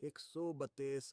132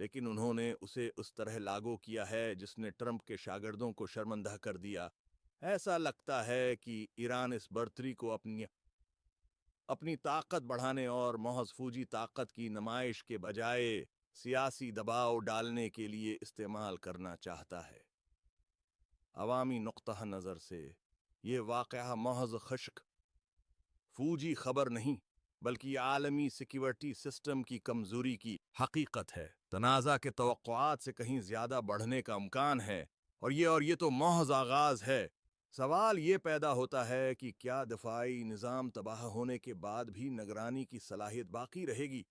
لیکن انہوں نے اسے اس طرح لاگو کیا ہے جس نے ٹرمپ کے شاگردوں کو شرمندہ کر دیا۔ ایسا لگتا ہے کہ ایران اس برتری کو اپنی طاقت بڑھانے اور محض فوجی طاقت کی نمائش کے بجائے سیاسی دباؤ ڈالنے کے لیے استعمال کرنا چاہتا ہے۔ عوامی نقطہ نظر سے یہ واقعہ محض خشک فوجی خبر نہیں بلکہ عالمی سیکیورٹی سسٹم کی کمزوری کی حقیقت ہے۔ تنازع کے توقعات سے کہیں زیادہ بڑھنے کا امکان ہے، اور یہ تو محض آغاز ہے۔ سوال یہ پیدا ہوتا ہے کہ کیا دفاعی نظام تباہ ہونے کے بعد بھی نگرانی کی صلاحیت باقی رہے گی؟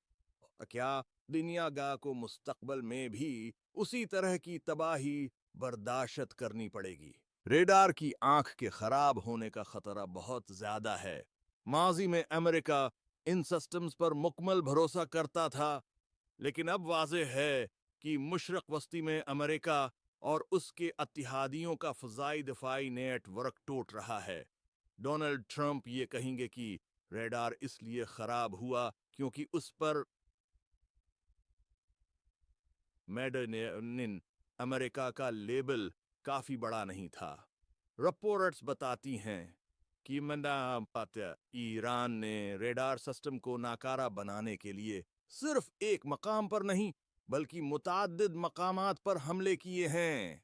کیا دنیا گاہ کو مستقبل میں بھی اسی طرح کی تباہی برداشت کرنی پڑے گی؟ ریڈار کی آنکھ کے خراب ہونے کا خطرہ بہت زیادہ ہے۔ ماضی میں امریکہ ان سسٹمز پر مکمل بھروسہ کرتا تھا، لیکن اب واضح ہے کہ مشرق وسطی میں امریکہ اور اس کے اتحادیوں کا فضائی دفاعی نیٹ ورک ٹوٹ رہا ہے۔ ڈونلڈ ٹرمپ یہ کہیں گے کہ ریڈار اس لیے خراب ہوا کیونکہ اس پر میڈ ان امریکہ کا لیبل کافی بڑا نہیں تھا۔ رپورٹس بتاتی ہیں کہ ایران نے ریڈار سسٹم کو ناکارہ بنانے کے لیے صرف ایک مقام پر نہیں بلکہ متعدد مقامات پر حملے کیے ہیں۔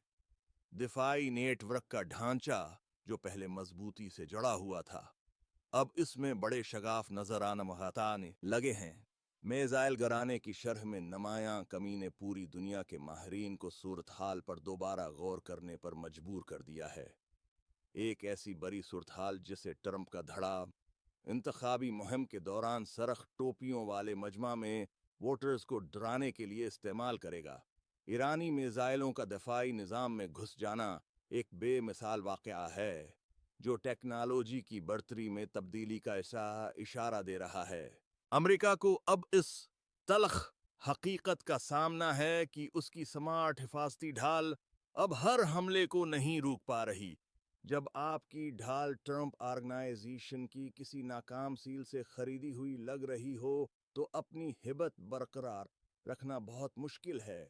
دفاعی نیٹ ورک کا ڈھانچہ جو پہلے مضبوطی سے جڑا ہوا تھا، اب اس میں بڑے شگاف نظر آنے لگے ہیں۔ میزائل گرانے کی شرح میں نمایاں کمی نے پوری دنیا کے ماہرین کو صورتحال پر دوبارہ غور کرنے پر مجبور کر دیا ہے۔ ایک ایسی بڑی صورتحال جسے ٹرمپ کا دھڑا انتخابی مہم کے دوران سرخ ٹوپیوں والے مجمع میں ووٹرز کو ڈرانے کے لیے استعمال کرے گا۔ ایرانی میزائلوں کا دفاعی نظام میں گھس جانا ایک بے مثال واقعہ ہے جو ٹیکنالوجی کی برتری میں تبدیلی کا اشارہ دے رہا ہے۔ امریکہ کو اب اس تلخ حقیقت کا سامنا ہے کہ اس کی سمارٹ حفاظتی ڈھال اب ہر حملے کو نہیں روک پا رہی۔ جب آپ کی ڈھال ٹرمپ آرگنائزیشن کی کسی ناکام سیل سے خریدی ہوئی لگ رہی ہو تو اپنی ہیبت برقرار رکھنا بہت مشکل ہے۔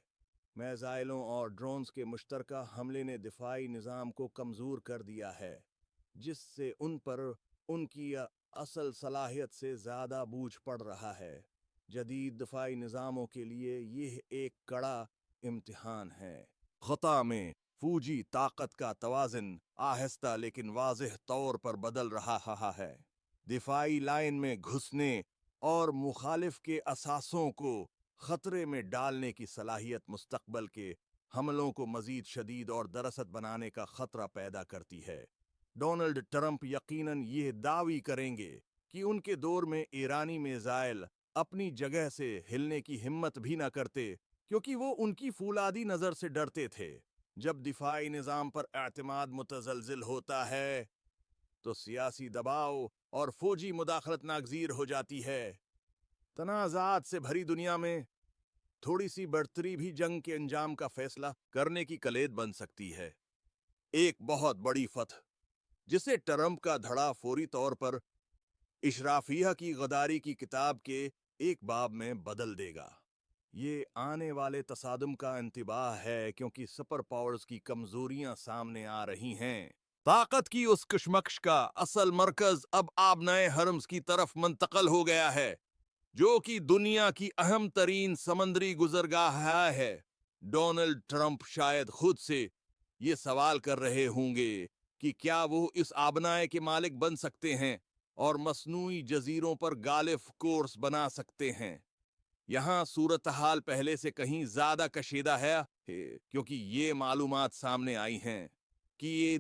میزائلوں اور ڈرونز کے مشترکہ حملے نے دفاعی نظام کو کمزور کر دیا ہے، جس سے ان پر ان کی اصل صلاحیت سے زیادہ بوجھ پڑ رہا ہے۔ جدید دفاعی نظاموں کے لیے یہ ایک کڑا امتحان ہے۔ خطہ میں فوجی طاقت کا توازن آہستہ لیکن واضح طور پر بدل رہا ہے۔ دفاعی لائن میں گھسنے اور مخالف کے اثاثوں کو خطرے میں ڈالنے کی صلاحیت مستقبل کے حملوں کو مزید شدید اور درست بنانے کا خطرہ پیدا کرتی ہے۔ ڈونلڈ ٹرمپ یقیناً یہ دعوی کریں گے کہ ان کے دور میں ایرانی میزائل اپنی جگہ سے ہلنے کی ہمت بھی نہ کرتے کیونکہ وہ ان کی فولادی نظر سے ڈرتے تھے۔ جب دفاعی نظام پر اعتماد متزلزل ہوتا ہے تو سیاسی دباؤ اور فوجی مداخلت ناگزیر ہو جاتی ہے۔ تنازعات سے بھری دنیا میں تھوڑی سی برتری بھی جنگ کے انجام کا فیصلہ کرنے کی کلید بن سکتی ہے۔ ایک بہت بڑی فتح جسے ٹرمپ کا دھڑا فوری طور پر اشرافیہ کی غداری کی کتاب کے ایک باب میں بدل دے گا۔ یہ آنے والے تصادم کا انتباہ ہے کیونکہ سپر پاورز کی کمزوریاں سامنے آ رہی ہیں۔ طاقت کی اس کشمکش کا اصل مرکز اب آبنائے حرمز کی طرف منتقل ہو گیا ہے، جو کہ دنیا کی اہم ترین سمندری گزرگاہ ہے۔ ڈونلڈ ٹرمپ شاید خود سے یہ سوال کر رہے ہوں گے کہ کیا وہ اس آبنائے کے مالک بن سکتے ہیں اور مصنوعی جزیروں پر غالب کورس بنا سکتے ہیں۔ یہاں صورتحال پہلے سے کہیں زیادہ کشیدہ ہے کیونکہ یہ معلومات سامنے آئی ہیں کہ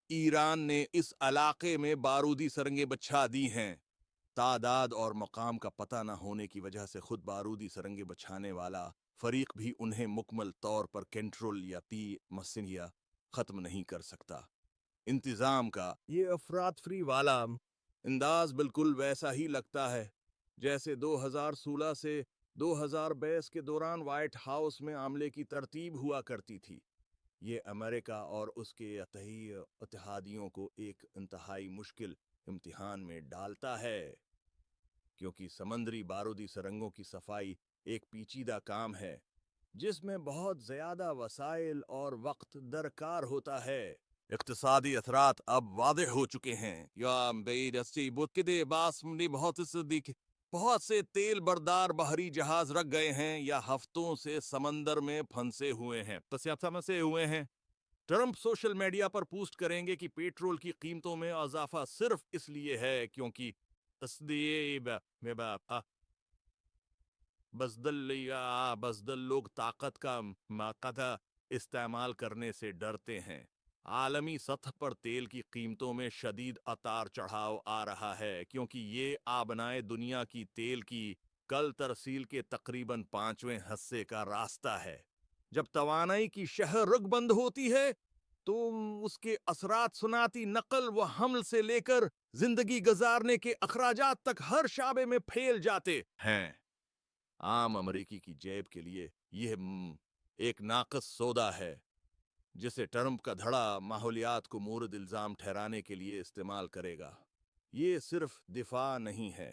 ایران نے اس علاقے میں بارودی سرنگیں بچھا دی ہیں۔ تعداد اور مقام کا پتہ نہ ہونے کی وجہ سے خود بارودی سرنگیں بچھانے والا فریق بھی انہیں مکمل طور پر کنٹرول یا ختم نہیں کر سکتا۔ انتظام کا یہ افراتفری والا انداز بالکل ویسا ہی لگتا ہے جیسے 2016 سے 2022 کے دوران وائٹ ہاؤس میں عملے کی ترتیب ہوا کرتی تھی۔ یہ امریکہ اور اس کے اتحادیوں کو ایک انتہائی مشکل امتحان میں ڈالتا ہے، کیونکہ سمندری بارودی سرنگوں کی صفائی ایک پیچیدہ کام ہے جس میں بہت زیادہ وسائل اور وقت درکار ہوتا ہے۔ اقتصادی اثرات اب واضح ہو چکے ہیں۔ یا بیرسی بودکدے باسمنی بہت سے تیل بردار بحری جہاز رکھ گئے ہیں یا ہفتوں سے سمندر میں پھنسے ہوئے ہیں۔ ٹرمپ سوشل میڈیا پر پوسٹ کریں گے کہ پیٹرول کی قیمتوں میں اضافہ صرف اس لیے ہے کیونکہ بزدل لوگ طاقت کا مقدہ استعمال کرنے سے ڈرتے ہیں۔ عالمی سطح پر تیل کی قیمتوں میں شدید اتار چڑھاؤ آ رہا ہے کیونکہ یہ آبنائے دنیا کی تیل کی کل ترسیل کے تقریباً 5ویں حصے کا راستہ ہے۔ جب توانائی کی شہر رگ بند ہوتی ہے تو اس کے اثرات صنعتی نقل و حمل سے لے کر زندگی گزارنے کے اخراجات تک ہر شعبے میں پھیل جاتے ہیں۔ عام امریکی کی جیب کے لیے یہ ایک ناقص سودا ہے جسے ٹرمپ کا دھڑا ماحولیات کو مورد الزام ٹھہرانے کے لیے استعمال کرے گا۔ یہ صرف دفاع نہیں ہے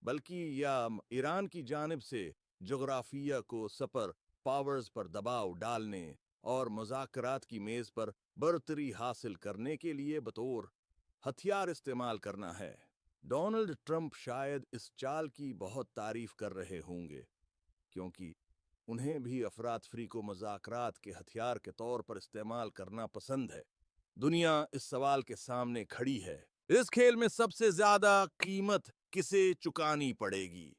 بلکہ یہ ایران کی جانب سے جغرافیہ کو سپر پاورز پر دباؤ ڈالنے اور مذاکرات کی میز پر برتری حاصل کرنے کے لیے بطور ہتھیار استعمال کرنا ہے۔ ڈونلڈ ٹرمپ شاید اس چال کی بہت تعریف کر رہے ہوں گے کیونکہ انہیں بھی افراتفری کو مذاکرات کے ہتھیار کے طور پر استعمال کرنا پسند ہے۔ دنیا اس سوال کے سامنے کھڑی ہے، اس کھیل میں سب سے زیادہ قیمت کسے چکانی پڑے گی؟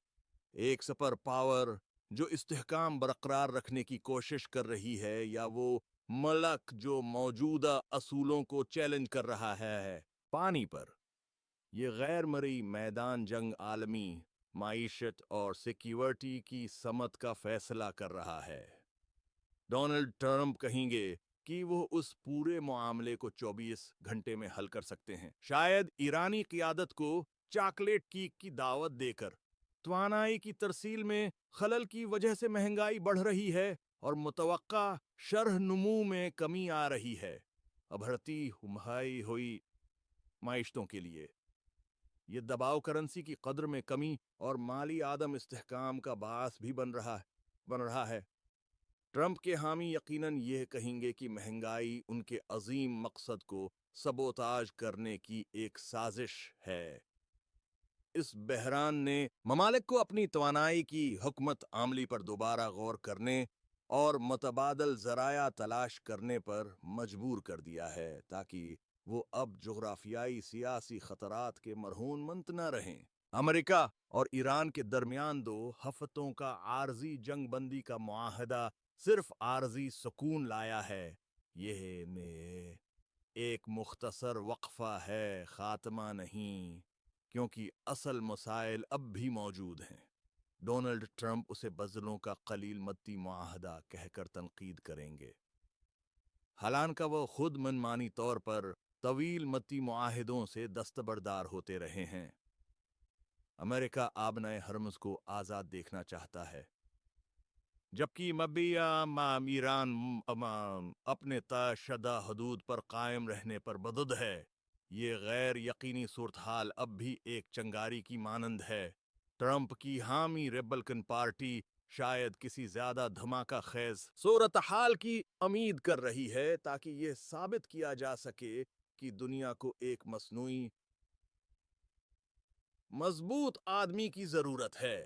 ایک سپر پاور جو استحکام برقرار رکھنے کی کوشش کر رہی ہے یا وہ ملک جو موجودہ اصولوں کو چیلنج کر رہا ہے؟ پانی پر یہ غیر مرئی میدان جنگ عالمی معیشت اور سیکیورٹی کی سمت کا فیصلہ کر رہا ہے۔ ڈونلڈ ٹرمپ کہیں گے کہ وہ اس پورے معاملے کو 24 گھنٹے میں حل کر سکتے ہیں، شاید ایرانی قیادت کو چاکلیٹ کیک کی دعوت دے کر۔ توانائی کی ترسیل میں خلل کی وجہ سے مہنگائی بڑھ رہی ہے اور متوقع شرح نمو میں کمی آ رہی ہے۔ ابھرتی ہوئی معیشتوں کے لیے یہ دباؤ کرنسی کی قدر میں کمی اور مالی عدم استحکام کا باعث بھی بن رہا ہے۔ ٹرمپ کے حامی یقیناً یہ کہیں گے کہ مہنگائی ان کے عظیم مقصد کو سبوتاژ کرنے کی ایک سازش ہے۔ اس بحران نے ممالک کو اپنی توانائی کی حکمت عملی پر دوبارہ غور کرنے اور متبادل ذرائع تلاش کرنے پر مجبور کر دیا ہے تاکہ وہ اب جغرافیائی سیاسی خطرات کے مرہون مند نہ رہیں۔ امریکہ اور ایران کے درمیان 2 ہفتوں کا عارضی جنگ بندی کا معاہدہ صرف عارضی سکون لایا ہے۔ یہ ایک مختصر وقفہ ہے، خاتمہ نہیں، کیونکہ اصل مسائل اب بھی موجود ہیں۔ ڈونلڈ ٹرمپ اسے بزلوں کا قلیل مدتی معاہدہ کہہ کر تنقید کریں گے، حالانکہ وہ خود منمانی طور پر طویل مدتی معاہدوں سے دستبردار ہوتے رہے ہیں۔ امریکہ آبنائے ہرمز کو آزاد دیکھنا چاہتا ہے، جبکہ ایران اپنے طے شدہ حدود پر قائم رہنے پر بدد ہے۔ یہ غیر یقینی صورتحال اب بھی ایک چنگاری کی مانند ہے۔ ٹرمپ کی حامی ریپبلکن پارٹی شاید کسی زیادہ دھماکہ خیز صورتحال کی امید کر رہی ہے تاکہ یہ ثابت کیا جا سکے کہ دنیا کو ایک مصنوعی مضبوط آدمی کی ضرورت ہے۔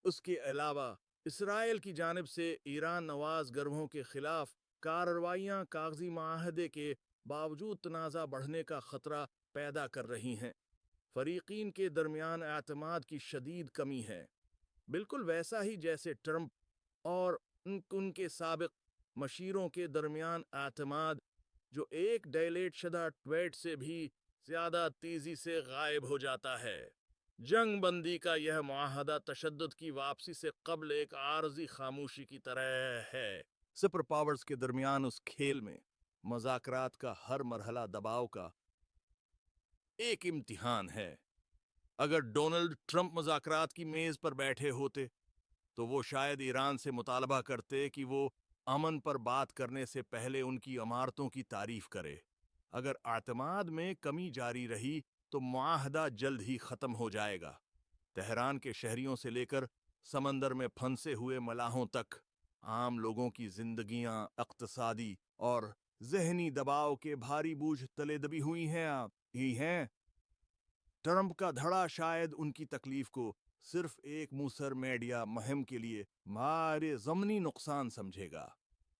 اس کے علاوہ اسرائیل کی جانب سے ایران نواز گروہوں کے خلاف کارروائیاں کاغذی معاہدے کے باوجود تنازع بڑھنے کا خطرہ پیدا کر رہی ہیں۔ فریقین کے درمیان اعتماد کی شدید کمی ہے، بالکل ویسا ہی جیسے ٹرمپ اور ان کے سابق مشیروں کے درمیان اعتماد جو ایک ڈیلیٹ شدہ ٹویٹ سے بھی زیادہ تیزی سے غائب ہو جاتا ہے۔ جنگ بندی کا یہ معاہدہ تشدد کی واپسی سے قبل ایک عارضی خاموشی کی طرح ہے۔ سپر پاورز کے درمیان اس کھیل میں مذاکرات کا ہر مرحلہ دباؤ کا ایک امتحان ہے۔ اگر ڈونلڈ ٹرمپ مذاکرات کی میز پر بیٹھے ہوتے تو وہ شاید ایران سے مطالبہ کرتے کہ وہ امن پر بات کرنے سے پہلے ان کی عمارتوں کی تعریف کرے۔ اگر اعتماد میں کمی جاری رہی تو معاہدہ جلد ہی ختم ہو جائے گا۔ تہران کے شہریوں سے لے کر سمندر میں پھنسے ہوئے ملاحوں تک عام لوگوں کی زندگیاں اقتصادی اور ذہنی دباؤ کے بھاری بوجھ تلے دبی ہی ہیں۔ ٹرمپ کا دھڑا شاید ان کی تکلیف کو صرف ایک موثر میڈیا مہم کے لیے مارے ضمنی نقصان سمجھے گا۔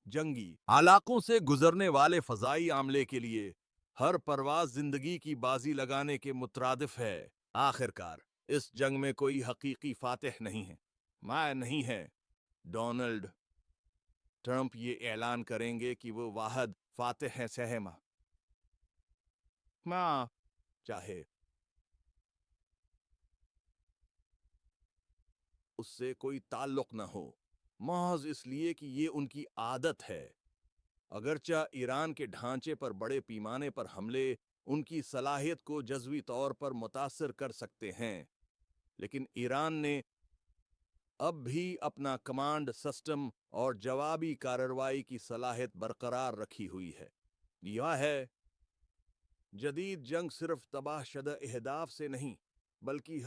جنگی علاقوں سے گزرنے والے فضائی عملے کے لیے ہر پرواز زندگی کی بازی لگانے کے مترادف ہے۔ آخرکار اس جنگ میں کوئی حقیقی فاتح نہیں ہے۔ ڈونلڈ ٹرمپ یہ اعلان کریں گے کہ وہ واحد فاتح ہیں سہما ماں چاہے اس سے کوئی تعلق نہ ہو، محض اس لیے کہ یہ ان کی عادت ہے۔ اگرچہ ایران کے ڈھانچے پر بڑے پیمانے پر حملے ان کی صلاحیت کو جزوی طور پر متاثر کر سکتے ہیں، لیکن ایران نے اب بھی اپنا کمانڈ سسٹم اور جوابی کارروائی کی صلاحیت برقرار رکھی ہوئی ہے۔ یہ ہے جدید جنگ صرف تباہ شدہ اہداف سے نہیں بلکہ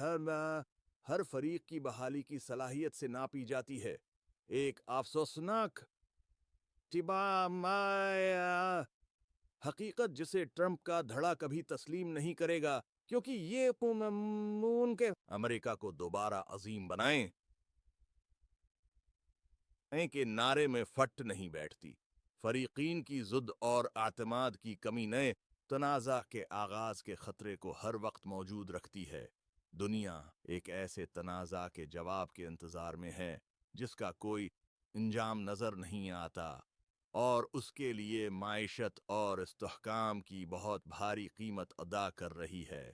ہر فریق کی بحالی کی صلاحیت سے ناپی جاتی ہے۔ ایک افسوسناک حقیقت جسے ٹرمپ کا دھڑا کبھی تسلیم نہیں کرے گا، کیونکہ یہ ممکن امریکہ کو دوبارہ عظیم بنائیں کے نعرے میں فٹ نہیں بیٹھتی۔ فریقین کی ضد اور اعتماد کی کمی نئے تنازع کے آغاز کے خطرے کو ہر وقت موجود رکھتی ہے۔ دنیا ایک ایسے تنازع کے جواب کے انتظار میں ہے جس کا کوئی انجام نظر نہیں آتا اور اس کے لیے معیشت اور استحکام کی بہت بھاری قیمت ادا کر رہی ہے۔